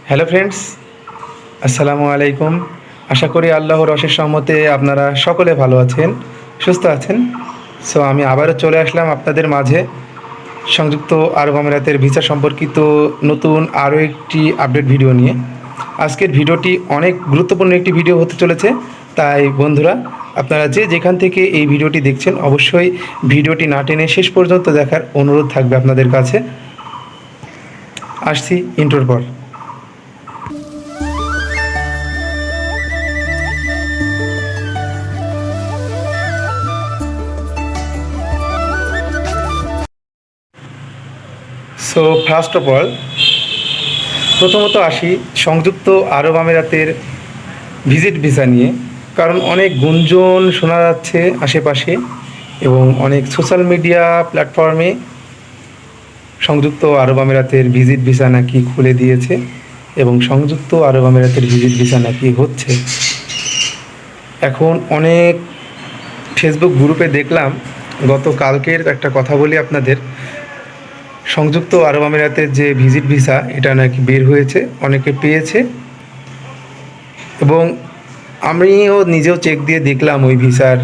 Hello friends, আসসালামু আলাইকুম। আশা করি আল্লাহর অশেষ রহমতে আপনারা সকলে ভালো আছেন, সুস্থ আছেন। সো আমি আবারও চলে আসলাম আপনাদের মাঝে সংযুক্ত আরব আমিরাতের ভিসা সম্পর্কিত নতুন আরও একটি আপডেট ভিডিও নিয়ে। আজকের ভিডিওটি অনেক গুরুত্বপূর্ণ একটি ভিডিও হতে চলেছে, তাই বন্ধুরা আপনারা যে যেখান থেকে এই ভিডিওটি দেখছেন অবশ্যই ভিডিওটি না টেনে শেষ পর্যন্ত দেখার অনুরোধ থাকবে আপনাদের কাছে। আসছি ইন্ট্রোর পর। সো ফার্স্ট অফ অল প্রথমত আসি সংযুক্ত আরব আমিরাতের ভিজিট ভিসা নিয়ে। কারণ অনেক গুঞ্জন শোনা যাচ্ছে আশেপাশে এবং অনেক সোশ্যাল মিডিয়া প্ল্যাটফর্মে সংযুক্ত আরব আমিরাতের ভিজিট ভিসা নাকি খুলে দিয়েছে এবং সংযুক্ত আরব আমিরাতের ভিজিট ভিসা নাকি হচ্ছে। এখন অনেক ফেসবুক গ্রুপে দেখলাম, গতকালকের একটা কথা বলি আপনাদের, সংযুক্ত আরব আমিরাতের যে ভিজিট ভিসা এটা নাকি বের হয়েছে, অনেকে পেয়েছে এবং আমিও নিজেও চেক দিয়ে দেখলাম ওই ভিসার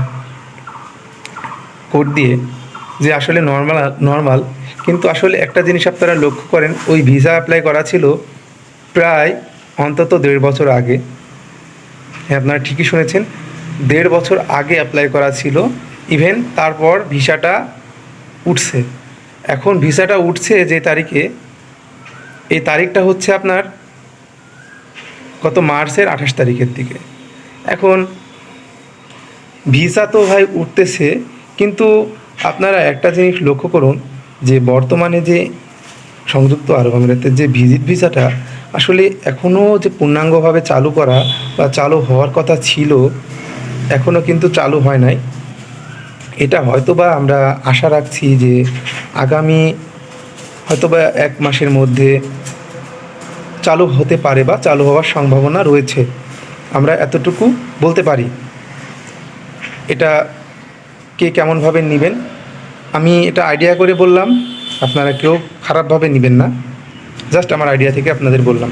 কোড দিয়ে যে আসলে নর্মাল। কিন্তু আসলে একটা জিনিস আপনারা লক্ষ্য করেন, ওই ভিসা অ্যাপ্লাই করা ছিল প্রায় অন্তত 1.5 বছর আগে। হ্যাঁ, আপনারা ঠিকই শুনেছেন, 1.5 বছর আগে অ্যাপ্লাই করা ছিল। ইভেন তারপর ভিসাটা উঠছে। এখন ভিসাটা উঠছে যে তারিখে, এই তারিখটা হচ্ছে আপনার গত মার্চের 28 তারিখের দিকে। এখন ভিসা তো ভাই উঠতেছে, কিন্তু আপনারা একটা জিনিস লক্ষ্য করুন যে বর্তমানে যে সংযুক্ত আরব আমিরাতের যে ভিজিট ভিসাটা আসলে এখনও যে পূর্ণাঙ্গভাবে চালু করা বা চালু হওয়ার কথা ছিল, এখনও কিন্তু চালু হয় নাই। এটা হয়তোবা আমরা আশা রাখছি যে আগামী হয়তোবা 1 মাসের মধ্যে চালু হতে পারে বা চালু হওয়ার সম্ভাবনা রয়েছে, আমরা এতটুকু বলতে পারি। এটা কে কেমনভাবে নেবেন আমি এটা আইডিয়া করে বললাম, আপনারা কেউ খারাপভাবে নেবেন না, জাস্ট আমার আইডিয়া থেকে আপনাদের বললাম।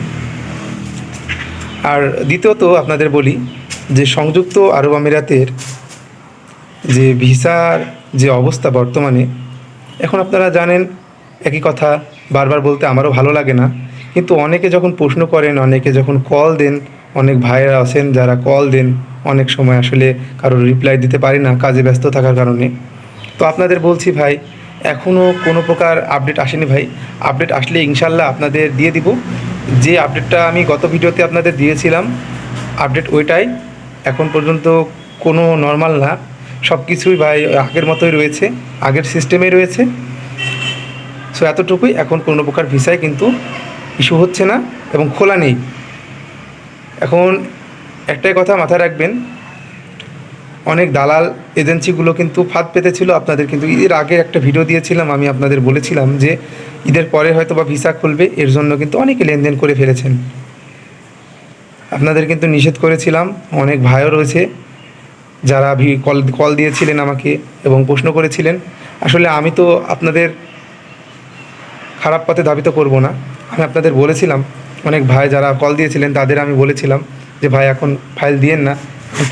আর দ্বিতীয়ত আপনাদের বলি যে সংযুক্ত আরব আমিরাতের যে ভিসার যে অবস্থা বর্তমানে, এখন আপনারা জানেন, একই কথা বারবার বলতে আমারও ভালো লাগে না, কিন্তু অনেকে যখন প্রশ্ন করেন, অনেকে যখন কল দেন, অনেক ভাইয়েরা আছেন যারা কল দেন, অনেক সময় আসলে কারোর রিপ্লাই দিতে পারি না কাজে ব্যস্ত থাকার কারণে। তো আপনাদের বলছি ভাই, এখনও কোনো প্রকার আপডেট আসেনি ভাই। আপডেট আসলে ইনশাল্লাহ আপনাদের দিয়ে দিব। যে আপডেটটা আমি গত ভিডিওতে আপনাদের দিয়েছিলাম, আপডেট ওইটাই। এখন পর্যন্ত কোনো নর্মাল না, সব কিছুই ভাই আগের মতোই রয়েছে, আগের সিস্টেমেই রয়েছে। সো এতটুকুই, এখন কোনো প্রকার ভিসায় কিন্তু ইস্যু হচ্ছে না এবং খোলা নেই। এখন একটাই কথা মাথায় রাখবেন, অনেক দালাল এজেন্সিগুলো কিন্তু ফাঁদ পেতেছিল আপনাদের। কিন্তু ঈদের আগে একটা ভিডিও দিয়েছিলাম, আমি আপনাদের বলেছিলাম যে ঈদের পরে হয়তো বা ভিসা খুলবে, এর জন্য কিন্তু অনেকে লেনদেন করে ফেলেছেন। আপনাদের কিন্তু নিষেধ করেছিলাম। অনেক ভাইও রয়েছে যারা কল দিয়েছিলেন আমাকে এবং প্রশ্ন করেছিলেন। আসলে আমি তো আপনাদের খারাপ পথে ধাবিত করব না, আমি আপনাদের বলেছিলাম, অনেক ভাই যারা কল দিয়েছিলেন তাদের আমি বলেছিলাম যে ভাই এখন ফাইল দিয়েন না,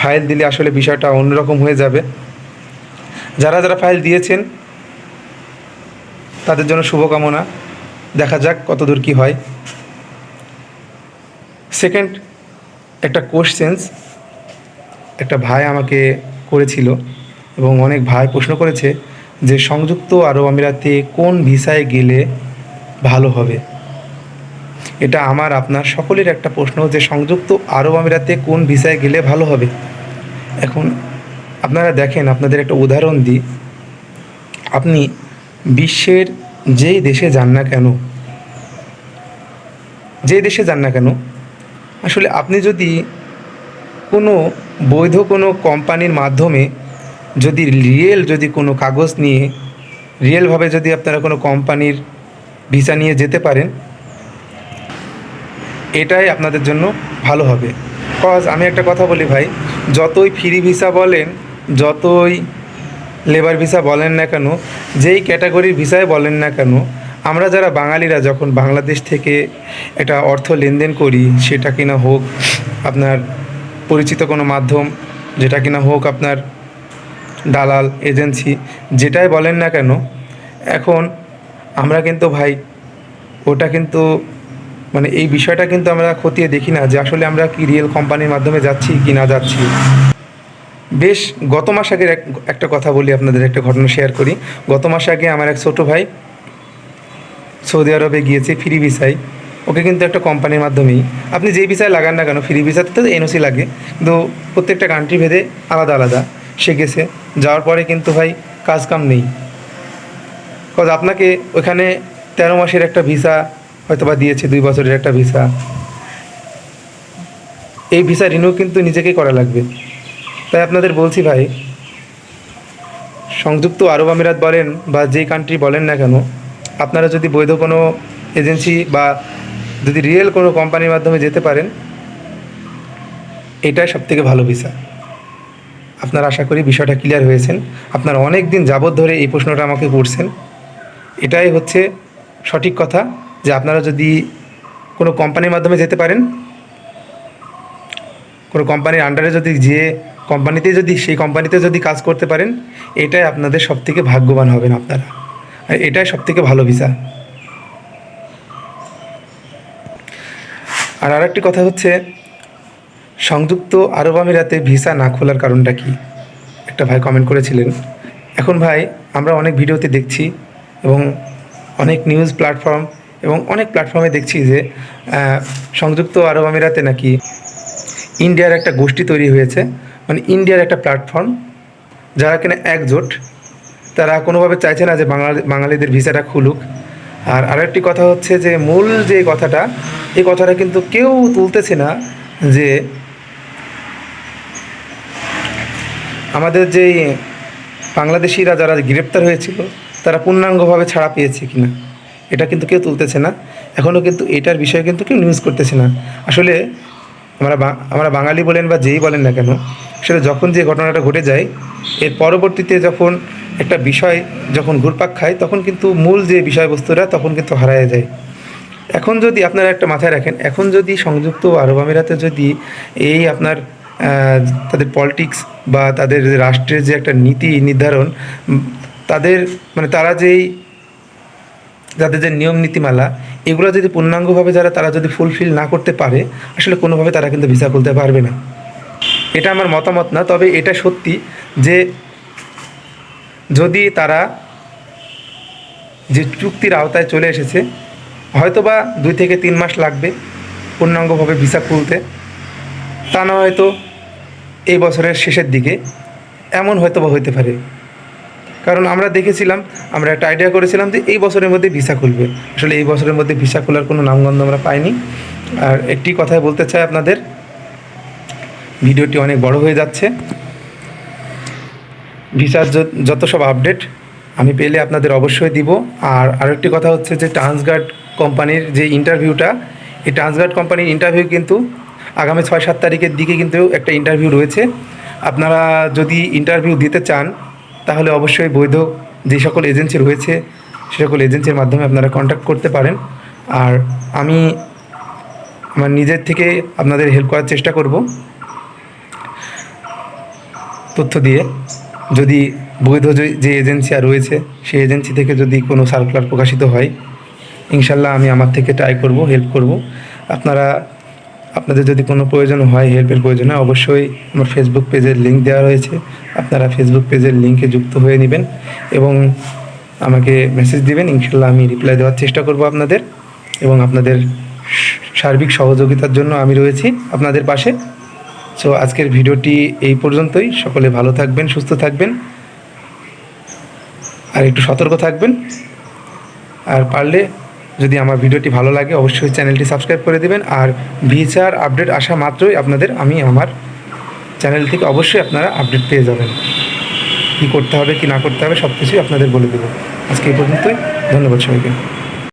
ফাইল দিলে আসলে বিষয়টা অন্যরকম হয়ে যাবে। যারা যারা ফাইল দিয়েছেন তাদের জন্য শুভকামনা, দেখা যাক কতদূর কী হয়। সেকেন্ড, একটা কোশ্চেন্স একটা ভাই আমাকে করেছিল এবং অনেক ভাই প্রশ্ন করেছে যে সংযুক্ত আরব আমিরাতে কোন ভিসায় গেলে ভালো হবে। এটা আমার আপনার সকলের একটা প্রশ্ন যে সংযুক্ত আরব আমিরাতে কোন ভিসায় গেলে ভালো হবে। এখন আপনারা দেখেন, আপনাদের একটা উদাহরণ দিই। আপনি বিশ্বের যেই দেশে যান না কেন, আসলে আপনি যদি কোনো বৈধ কোনো কোম্পানির মাধ্যমে যদি কোনো কাগজ নিয়ে রিয়েলভাবে যদি আপনারা কোনো কোম্পানির ভিসা নিয়ে যেতে পারেন, এটাই আপনাদের জন্য ভালো হবে। কজ আমি একটা কথা বলি ভাই, যতই ফ্রি ভিসা বলেন, যতই লেবার ভিসা বলেন না কেন, যেই ক্যাটাগরির ভিসায় বলেন না কেন, আমরা যারা বাঙালিরা যখন বাংলাদেশ থেকে একটা অর্থ লেনদেন করি, সেটা কিনা হোক আপনার পরিচিত কোনো মাধ্যম, যেটা কিনা হোক আপনার দালাল এজেন্সি, যেটাই বলেন না কেন, এখন আমরা কিন্তু ভাই ওটা কিন্তু মানে এই বিষয়টা কিন্তু আমরা খতিয়ে দেখি না যে আসলে আমরা কি রিয়েল কোম্পানির মাধ্যমে যাচ্ছি কি না যাচ্ছি। বেশ গত মাস আগের একটা কথা বলি, আপনাদের একটা ঘটনা শেয়ার করি। গত মাস আগে আমার এক ছোটো ভাই সৌদি আরবে গিয়েছে ফ্রি ভিসায়। ওকে কিন্তু একটা কোম্পানির মাধ্যমেই, আপনি যেই ভিসায় লাগান না কেন, ফ্রি ভিসাতে তো এনওসি লাগে, কিন্তু প্রত্যেকটা কান্ট্রি ভেদে আলাদা আলাদা। সে গেছে, যাওয়ার পরে কিন্তু ভাই কাজ কাম নেই। কজ আপনাকে ওখানে 13 মাসের একটা ভিসা হয়তো বা দিয়েছে, 2 বছরের একটা ভিসা। এই ভিসা রিনিউ কিন্তু নিজেকেই করা লাগবে। তাই আপনাদের বলছি ভাই, সংযুক্ত আরব আমিরাত বলেন বা যেই কান্ট্রি বলেন না কেন, আপনারা যদি বৈধ কোনো এজেন্সি বা যদি রিয়েল কোনো কোম্পানির মাধ্যমে যেতে পারেন, এটাই সবথেকে ভালো ভিসা। আপনারা আশা করি বিষয়টা ক্লিয়ার হয়েছেন। আপনারা অনেক দিন যাবৎ ধরে এই প্রশ্নটা আমাকে করছেন। এটাই হচ্ছে সঠিক কথা যে আপনারা যদি কোনো কোম্পানির মাধ্যমে যেতে পারেন, কোনো কোম্পানির আন্ডারে যদি যে কোম্পানিতে যদি সেই কোম্পানিতে যদি কাজ করতে পারেন, এটাই আপনাদের সবথেকে ভাগ্যবান হবেন আপনারা। আর এটাই সবথেকে ভালো ভিসা। আর আরেকটি কথা হচ্ছে, সংযুক্ত আরব আমিরাতে ভিসা না খোলার কারণটা কি, একটা ভাই কমেন্ট করেছিলেন। এখন ভাই আমরা অনেক ভিডিওতে দেখছি এবং অনেক নিউজ প্ল্যাটফর্ম এবং অনেক প্ল্যাটফর্মে দেখছি যে সংযুক্ত আরব আমিরাতে নাকি ইন্ডিয়ার একটা গোষ্ঠী তৈরি হয়েছে, মানে ইন্ডিয়ার একটা প্ল্যাটফর্ম, যারা কিনা একজোট, তারা কোনোভাবে চাইছে না যে বাঙালিদের ভিসাটা খুলুক। আর আরেকটি কথা হচ্ছে যে মূল যে কথাটা, এই কথাটা কিন্তু কেউ তুলতেছে না যে আমাদের যেই বাংলাদেশিরা যারা গ্রেপ্তার হয়েছিল তারা পূর্ণাঙ্গভাবে ছাড়া পেয়েছে কিনা, এটা কিন্তু কেউ তুলতেছে না। এখনও কিন্তু এটার বিষয়ে কিন্তু কেউ নিউজ করতেছে না। আসলে আমরা বাঙালি বলেন বা যেই বলেন না কেন, সেটা যখন যে ঘটনাটা ঘটে যায়, এর পরবর্তীতে যখন একটা বিষয় যখন ঘুরপাক খায়, তখন কিন্তু মূল যে বিষয়বস্তুটা তখন কিন্তু হারায় যায়। এখন যদি আপনারা একটা মাথায় রাখেন, এখন যদি সংযুক্ত আরব আমিরাতে যদি এই আপনার তাদের পলিটিক্স বা তাদের রাষ্ট্রের যে একটা নীতি নির্ধারণ, তাদের মানে তারা যেই যাদের যে নিয়ম নীতিমালা, এগুলো যদি পূর্ণাঙ্গভাবে তারা যদি ফুলফিল না করতে পারে, আসলে কোনোভাবে তারা কিন্তু ভিসা খুলতে পারবে না। এটা আমার মতামত না, তবে এটা সত্যি যে যদি তারা যে চুক্তির আওতায় চলে এসেছে, হয়তোবা 2 থেকে 3 মাস লাগবে পূর্ণাঙ্গভাবে ভিসা খুলতে, তা না হয়তো এই বছরের শেষের দিকে এমন হয়তোবা হইতে পারে। কারণ আমরা দেখেছিলাম, আমরা একটা আইডিয়া করেছিলাম যে এই বছরের মধ্যে ভিসা খুলবে, আসলে এই বছরের মধ্যে ভিসা খোলার কোনো নামগন্ধ আমরা পাইনি। আর একটি কথাই বলতে চাই আপনাদের, ভিডিওটি অনেক বড় হয়ে যাচ্ছে। ভিসার যত সব আপডেট আমি পেলে আপনাদের অবশ্যই দিব। আর আরেকটি কথা হচ্ছে যে ট্রান্সগার্ড কোম্পানির যে ইন্টারভিউটা, এই ট্রান্সগার্ড কোম্পানির ইন্টারভিউ কিন্তু আগামী 6-7 তারিখের দিকে কিন্তু একটা ইন্টারভিউ রয়েছে। আপনারা যদি ইন্টারভিউ দিতে চান, তাহলে অবশ্যই বৈধ যে সকল এজেন্সি রয়েছে সে সকল এজেন্সির মাধ্যমে আপনারা কন্ট্যাক্ট করতে পারেন। আর আমি আমার নিজের থেকে আপনাদের হেল্প করার চেষ্টা করব তথ্য দিয়ে। যদি বৈধ যে এজেন্সি আর রয়েছে সেই এজেন্সি থেকে যদি কোনো সার্কুলার প্রকাশিত হয়, ইনশাল্লাহ আমি আমার থেকে ট্রাই করব, হেল্প করব। আপনাদের যদি কোনো প্রয়োজন হয়, হেল্পের প্রয়োজন হয়, অবশ্যই আমার ফেসবুক পেজের লিঙ্ক দেওয়া রয়েছে, আপনারা ফেসবুক পেজের লিঙ্কে যুক্ত হয়ে নেবেন এবং আমাকে মেসেজ দিবেন। ইনশাল্লাহ আমি রিপ্লাই দেওয়ার চেষ্টা করব আপনাদের, এবং আপনাদের সার্বিক সহযোগিতার জন্য আমি রয়েছি আপনাদের পাশে। সো আজকের ভিডিওটি এই পর্যন্তই। সকলে ভালো থাকবেন, সুস্থ থাকবেন, আর একটু সতর্ক থাকবেন। আর পারলে যদি আমার ভিডিওটি ভালো লাগে, অবশ্যই চ্যানেলটি সাবস্ক্রাইব করে দেবেন। আর ভিসার আপডেট আসা মাত্রই আপনাদের আমি আমার চ্যানেল থেকে অবশ্যই আপনারা আপডেট পেয়ে যাবেন। কী করতে হবে কি না করতে হবে সব কিছুই আপনাদের বলে দেবো। আজকে এই পর্যন্তই। ধন্যবাদ সবাইকে।